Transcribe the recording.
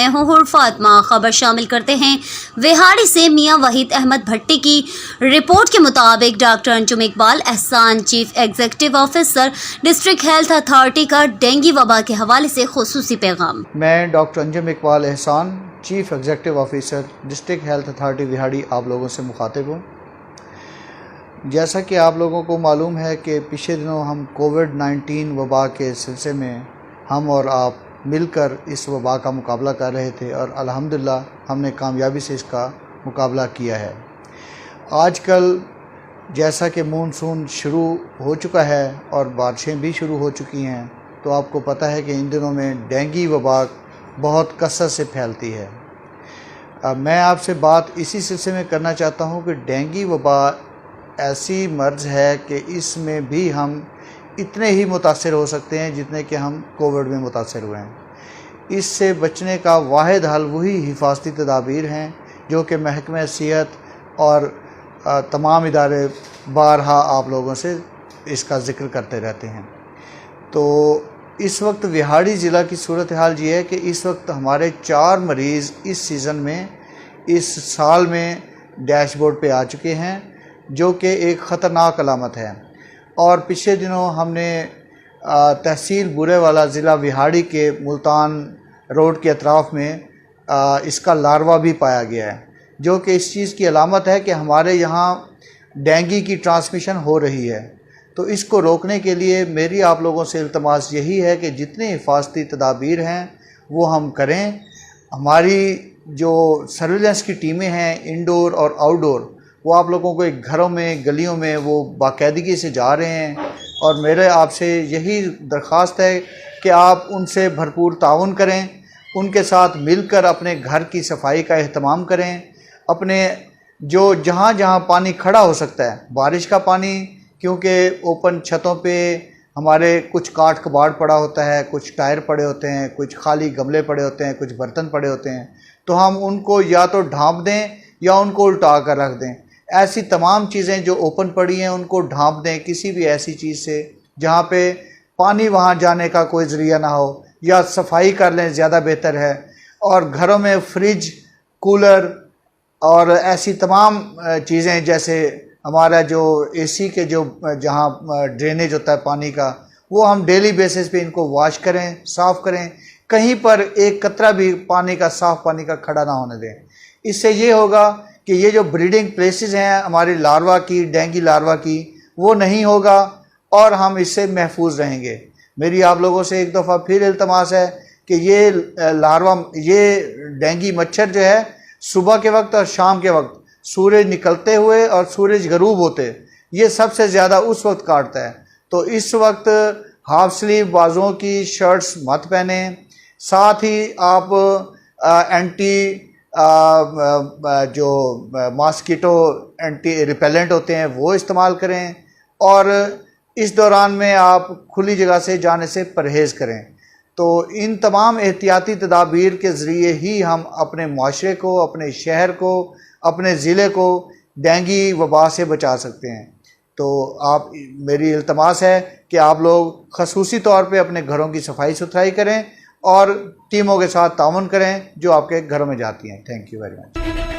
मैं हूँ हुर फातिमा। खबर शामिल करते हैं विहाड़ी से। मियां वहीद अहमद भट्टी की रिपोर्ट के मुताबिक डॉक्टर अंजुम इकबाल एहसान, chief executive officer district health authority का डेंगू वबा के हवाले से खुसूसी पैगाम। मैं डॉक्टर अंजुम इकबाल एहसान, chief executive officer district health authority Vehari आप लोगों से मुखातिब हूँ। जैसा कि आप लोगों को मालूम है कि पिछले दिनों हम कोविड-19 वबा के सिलसिले में हम और आप मिलकर इस वबा का मुकाबला कर रहे थे और अल्हम्दुलिल्लाह हमने कामयाबी से इसका मुकाबला किया है। आजकल जैसा कि मानसून शुरू हो चुका है और बारिशें भी शुरू हो चुकी हैं, तो आपको पता है कि इन दिनों में डेंगू वबा बहुत कसरत से फैलती है। मैं आपसे बात इसी सिलसिले में करना चाहता हूं कि डेंगू वबा ऐसी मर्ज़ है कि इसमें भी हम इतने ही मुतासर हो सकते हैं जितने कि हम कोविड में मुतासर हुए हैं। इससे बचने का वाहिद हल वही हिफाजती तदाबीर हैं जो कि महकमा सेहत और तमाम इदारे बारहा आप लोगों से इसका ज़िक्र करते रहते हैं। तो इस वक्त विहाड़ी ज़िला की सूरत हाल ये है कि इस वक्त हमारे 4 मरीज़ इस सीज़न में, इस साल में डैशबोर्ड पे आ चुके हैं, जो कि एक ख़तरनाक अलामत है। और पिछले दिनों हमने तहसील बुरेवाला ज़िला विहाड़ी के मुल्तान रोड के अतराफ़ में इसका लार्वा भी पाया गया है, जो कि इस चीज़ की अलामत है कि हमारे यहाँ डेंगू की ट्रांसमिशन हो रही है। तो इसको रोकने के लिए मेरी आप लोगों से इल्तमास यही है कि जितने हिफाजती तदाबीर हैं वो हम करें। हमारी जो सर्विलेंस की टीमें हैं इंडोर और आउटडोर, वो आप लोगों को एक घरों में, गलियों में वो बाकायदगी से जा रहे हैं और मेरे आपसे यही दरख्वास्त है कि आप उनसे भरपूर ताउन करें, उनके साथ मिलकर अपने घर की सफाई का एहतमाम करें। अपने जो जहाँ जहाँ पानी खड़ा हो सकता है, बारिश का पानी, क्योंकि ओपन छतों पे हमारे कुछ काट कबाड़ पड़ा होता है, कुछ टायर पड़े होते हैं, कुछ खाली गमले पड़े होते हैं, कुछ बर्तन पड़े होते हैं, तो हम उनको या तो ढाँप दें या उनको उल्टा कर रख दें। ऐसी तमाम चीज़ें जो ओपन पड़ी हैं उनको ढाँप दें किसी भी ऐसी चीज़ से जहाँ पे पानी वहाँ जाने का कोई ज़रिया ना हो, या सफाई कर लें, ज़्यादा बेहतर है। और घरों में फ्रिज, कूलर और ऐसी तमाम चीज़ें, जैसे हमारा जो एसी के जो जहाँ ड्रेनेज होता है पानी का, वो हम डेली बेसिस पे इनको वॉश करें, साफ़ करें। कहीं पर एक कतरा भी पानी का, साफ़ पानी का खड़ा ना होने दें। इससे ये होगा कि ये जो ब्रीडिंग प्लेसेस हैं हमारे लार्वा की, डेंगू लार्वा की, वो नहीं होगा और हम इससे महफूज रहेंगे। मेरी आप लोगों से एक दफ़ा फिर इल्तमास है कि ये लार्वा, ये डेंगू मच्छर जो है, सुबह के वक्त और शाम के वक्त, सूरज निकलते हुए और सूरज गरूब होते, ये सबसे ज़्यादा उस वक्त काटता है। तो इस वक्त हाफ स्लीव बाजुओं की शर्ट्स मत पहने। साथ ही आप एंटी जो मॉस्किटो एंटी रिपेलेंट होते हैं वो इस्तेमाल करें। और इस दौरान में आप खुली जगह से जाने से परहेज़ करें। तो इन तमाम एहतियाती तदाबीर के ज़रिए ही हम अपने माशरे को, अपने शहर को, अपने ज़िले को डेंगू वबा से बचा सकते हैं। तो आप, मेरी इल्तमास है कि आप लोग ख़ुसूसी तौर पे अपने घरों की सफाई सुथराई करें और टीमों के साथ ताउन करें जो आपके घरों में जाती हैं। Thank you very much.